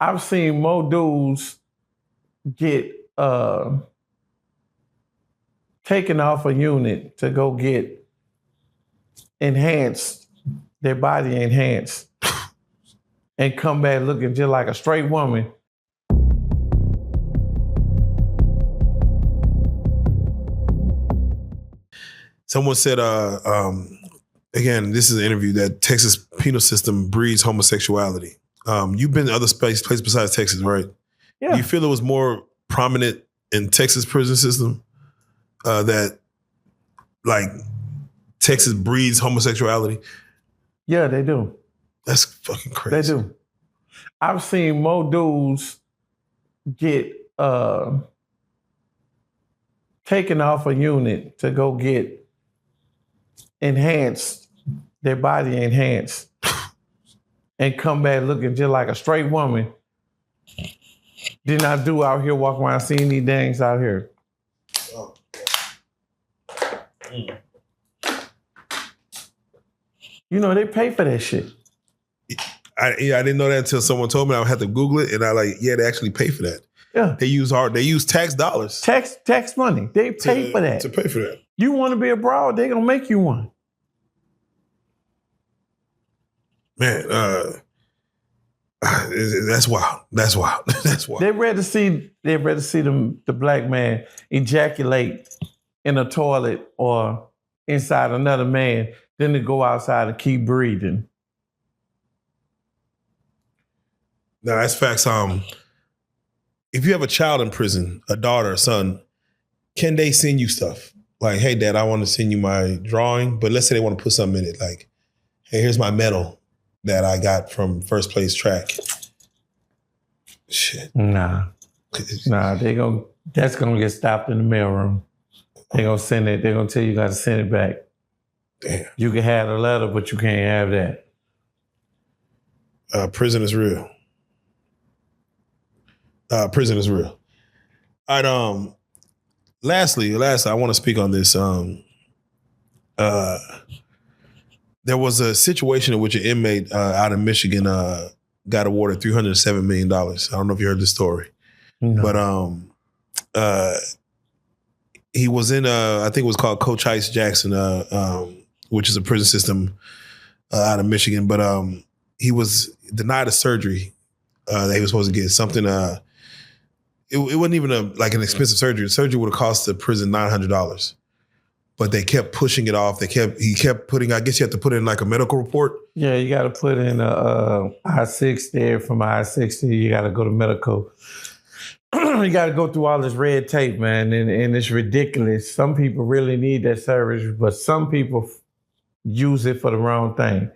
I've seen more dudes get taken off a unit to go get enhanced, their body enhanced, and come back looking just like a straight woman. Someone said, again, this is an interview that Texas penal system breeds homosexuality. You've been to other places besides Texas, right? Yeah. Do you feel it was more prominent in Texas prison system that like Texas breeds homosexuality? Yeah, they do. That's fucking crazy. They do. I've seen more dudes get taken off a unit to go get enhanced, their body enhanced, and come back looking just like a straight woman than I do out here walking around seeing these dangs out here. Oh. You know, they pay for that shit. I didn't know that until someone told me. I had to Google it, and they actually pay for that. Yeah. They use tax dollars. Tax money. They pay for that. To pay for that. You want to be abroad, they're gonna make you one. Man, that's wild. That's wild. That's wild. They'd rather see the black man ejaculate in a toilet or inside another man than to go outside and keep breathing. No, that's facts. If you have a child in prison, a daughter, a son, can they send you stuff? Like, hey, Dad, I want to send you my drawing, but let's say they want to put something in it. Like, hey, here's my medal that I got from first place track. Shit. Nah, that's gonna get stopped in the mailroom. They're gonna send it. They're gonna tell you got to send it back. Damn. You can have the letter, but you can't have that. Prison is real. Prison is real. All right. Lastly, I want to speak on this. There was a situation in which an inmate out of Michigan got awarded $307 million. I don't know if you heard this story, but he was in I think it was called Coach Ice Jackson, which is a prison system out of Michigan. But he was denied a surgery that he was supposed to get. Something. It wasn't even an expensive surgery. The surgery would have cost the prison $900. But they kept pushing it off. He kept putting, I guess you have to put in like a medical report. Yeah, you got to put in a I-6 there. From I-60, you got to go to medical. You got to go through all this red tape, man, and it's ridiculous. Some people really need that service, but some people use it for the wrong thing.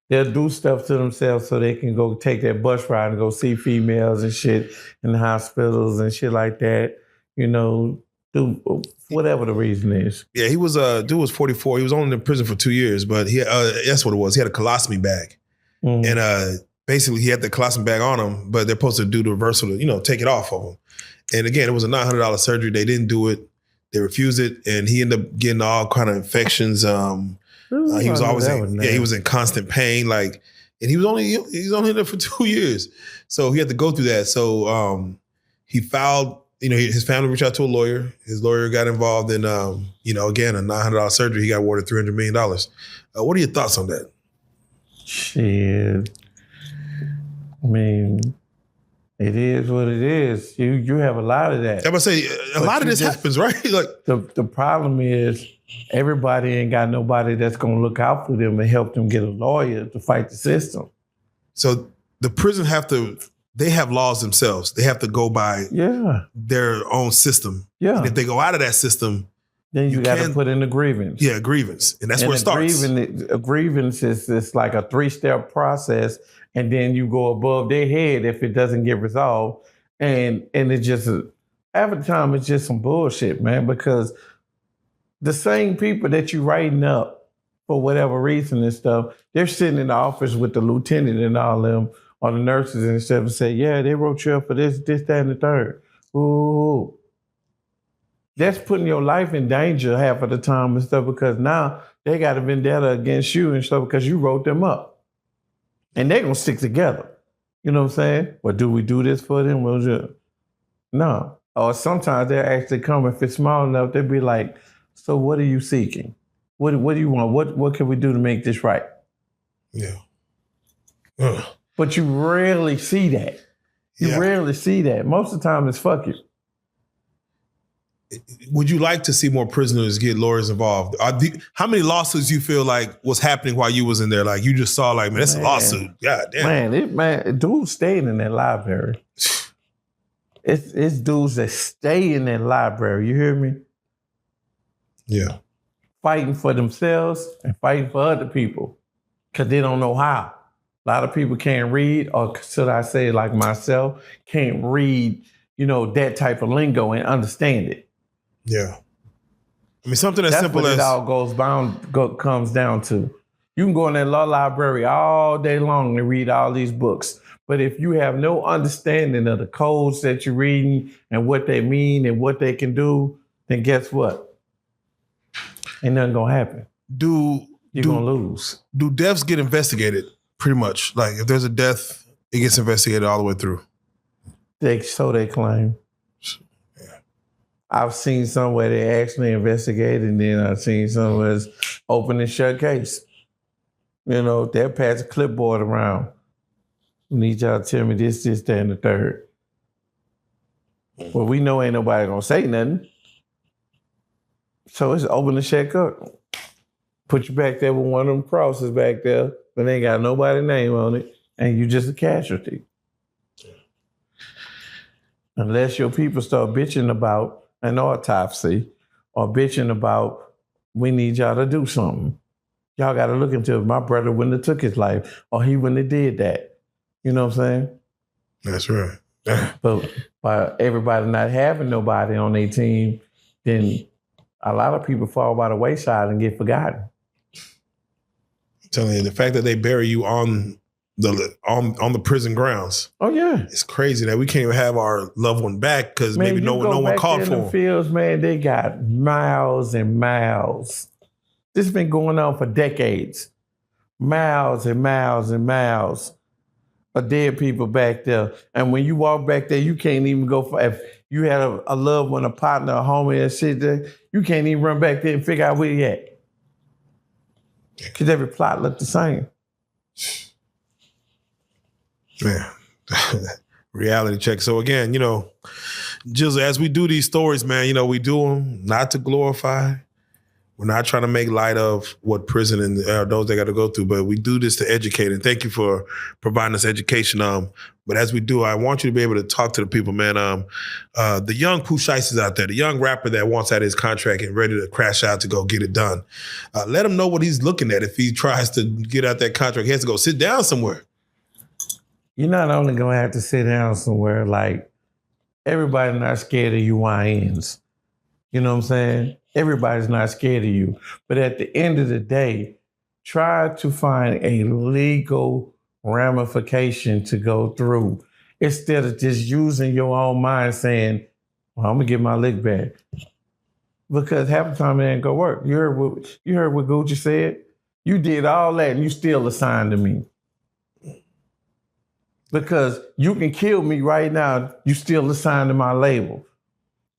They'll do stuff to themselves so they can go take that bus ride and go see females and shit in the hospitals and shit like that. You know, do whatever the reason is. Yeah, he was dude was 44. He was only in prison for 2 years, but he that's what it was. He had a colostomy bag, and basically he had the colostomy bag on him, but they're supposed to do the reversal to take it off of him. And again, it was a $900 surgery. They didn't do it. They refused it, and he ended up getting all kind of infections. He was always he was in constant pain, and he was only in there for 2 years, so he had to go through that. So he filed. His family reached out to a lawyer. His lawyer got involved in, again, a $900 surgery. He got awarded $300 million. What are your thoughts on that? Shit. I mean, it is what it is. You have a lot of that. I'm gonna say a lot of this happens, right? The problem is everybody ain't got nobody that's gonna look out for them and help them get a lawyer to fight the system. So the prison they have laws themselves. They have to go by their own system. Yeah. And if they go out of that system, then you got to put in a grievance. Yeah, a grievance. And that's where it starts. A grievance is like a 3-step process. And then you go above their head if it doesn't get resolved. And it's just, half the time it's just some bullshit, man, because the same people that you writing up for whatever reason and stuff, they're sitting in the office with the lieutenant and all them, or the nurses and stuff, and say, yeah, they wrote you up for this, that, and the third. Ooh. That's putting your life in danger half of the time and stuff, because now they got a vendetta against you and stuff because you wrote them up. And they're going to stick together. You know what I'm saying? Or do we do this for them? No. Or sometimes they'll actually come, if it's small enough, they'll be like, so what are you seeking? What do you want? What can we do to make this right? Yeah. But you rarely see that. You rarely see that. Most of the time it's fuck you. Would you like to see more prisoners get lawyers involved? How many lawsuits you feel like was happening while you was in there? Like you just saw like, man, that's a lawsuit. God damn. Dudes stayed in that library. It's dudes that stay in that library. You hear me? Yeah. Fighting for themselves and fighting for other people because they don't know how. A lot of people can't read, or should I say like myself, can't read, that type of lingo and understand it. Yeah. I mean, something as That's simple what as... it all comes down to. You can go in that law library all day long and read all these books. But if you have no understanding of the codes that you're reading and what they mean and what they can do, then guess what? Ain't nothing gonna happen. You're gonna lose. Do deaths get investigated? Pretty much. Like if there's a death, it gets investigated all the way through. So they claim. Yeah. I've seen some where they actually investigate, and then I've seen some where it's open and shut case. They'll pass a clipboard around. We need y'all to tell me this, that, and the third. Well, we know ain't nobody gonna say nothing. So it's open and shut up. Put you back there with one of them crosses back there, but they ain't got nobody's name on it, and you just a casualty. Unless your people start bitching about an autopsy or bitching about, we need y'all to do something. Y'all got to look into it. My brother wouldn't have took his life, or he wouldn't have did that. You know what I'm saying? That's right. But by everybody not having nobody on their team, then a lot of people fall by the wayside and get forgotten. I'm telling you, the fact that they bury you on the prison grounds. Oh yeah, it's crazy that we can't even have our loved one back because maybe no one called for them. Fields, man, they got miles and miles. This has been going on for decades. Miles and miles and miles of dead people back there. And when you walk back there, you can't even go for, if you had a loved one, a partner, a homie and shit there, you can't even run back there and figure out where he at. Because every plot looked the same. Man, reality check. So again, Gizzle, as we do these stories, man, we do them not to glorify. We're not trying to make light of what prison and those they got to go through, but we do this to educate. And thank you for providing us education. But as we do, I want you to be able to talk to the people, man. The young Pooh Shiesty out there, the young rapper that wants out his contract and ready to crash out to go get it done. Let him know what he's looking at. If he tries to get out that contract, he has to go sit down somewhere. You're not only going to have to sit down somewhere, like everybody's not scared of UINs. You know what I'm saying? Everybody's not scared of you. But at the end of the day, try to find a legal ramification to go through instead of just using your own mind saying, well, I'm going to get my lick back. Because half the time it ain't going to work. You heard what Gucci said? You did all that and you still assigned to me. Because you can kill me right now, you still assigned to my label.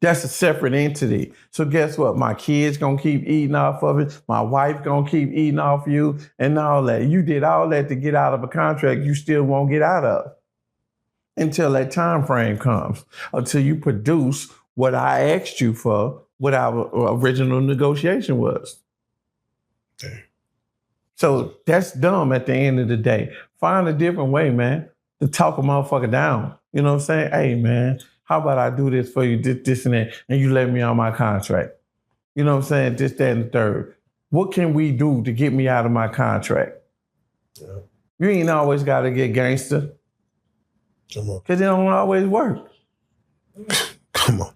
That's a separate entity. So guess what? My kids gonna keep eating off of it. My wife gonna keep eating off you and all that. You did all that to get out of a contract you still won't get out of until that time frame comes, until you produce what I asked you for, what our original negotiation was. Okay. So that's dumb at the end of the day. Find a different way, man, to talk a motherfucker down. You know what I'm saying? Hey, man, how about I do this for you, this and that, and you let me on my contract? You know what I'm saying? This, that, and the third. What can we do to get me out of my contract? Yeah. You ain't always got to get gangster. Come on. Because it don't always work. Come on.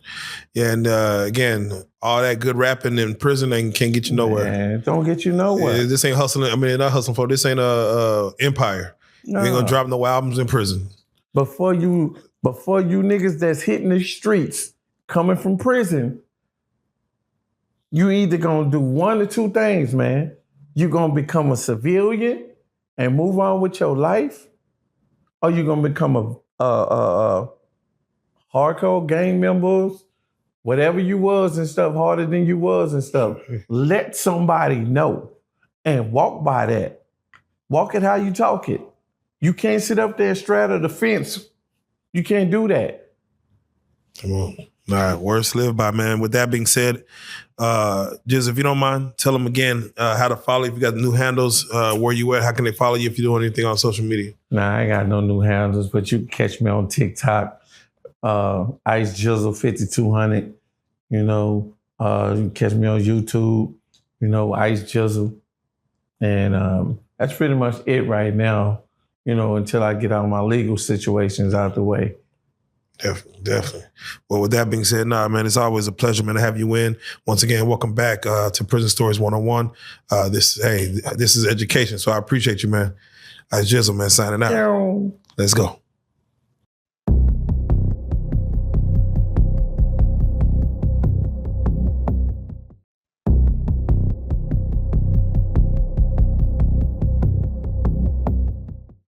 Yeah, and again, all that good rapping in prison can't get you nowhere. Man, don't get you nowhere. Yeah, this ain't hustling. I mean, not hustling for. This ain't a empire. No. You ain't gonna drop no albums in prison. Before you niggas that's hitting the streets, coming from prison, you either gonna do one or two things, man. You gonna become a civilian and move on with your life, or you're gonna become a hardcore gang members, whatever you was and stuff, harder than you was and stuff. Let somebody know and walk by that. Walk it how you talk it. You can't sit up there and straddle the fence. You can't do that. Come on. All right, words live by, man. With that being said, Giz, if you don't mind, tell them again how to follow. If you got new handles, where you at, how can they follow you if you're doing anything on social media? Nah, I ain't got no new handles, but you can catch me on TikTok, Ice Gizzle 5200. You know, you can catch me on YouTube, you know, Ice Gizzle. And that's pretty much it right now, you know, until I get all my legal situations out the way. Definitely. Well, with that being said, man, it's always a pleasure, man, to have you in. Once again, welcome back to Prison Stories 101. This is education, so I appreciate you, man. Gizzle, man, signing out. Let's go.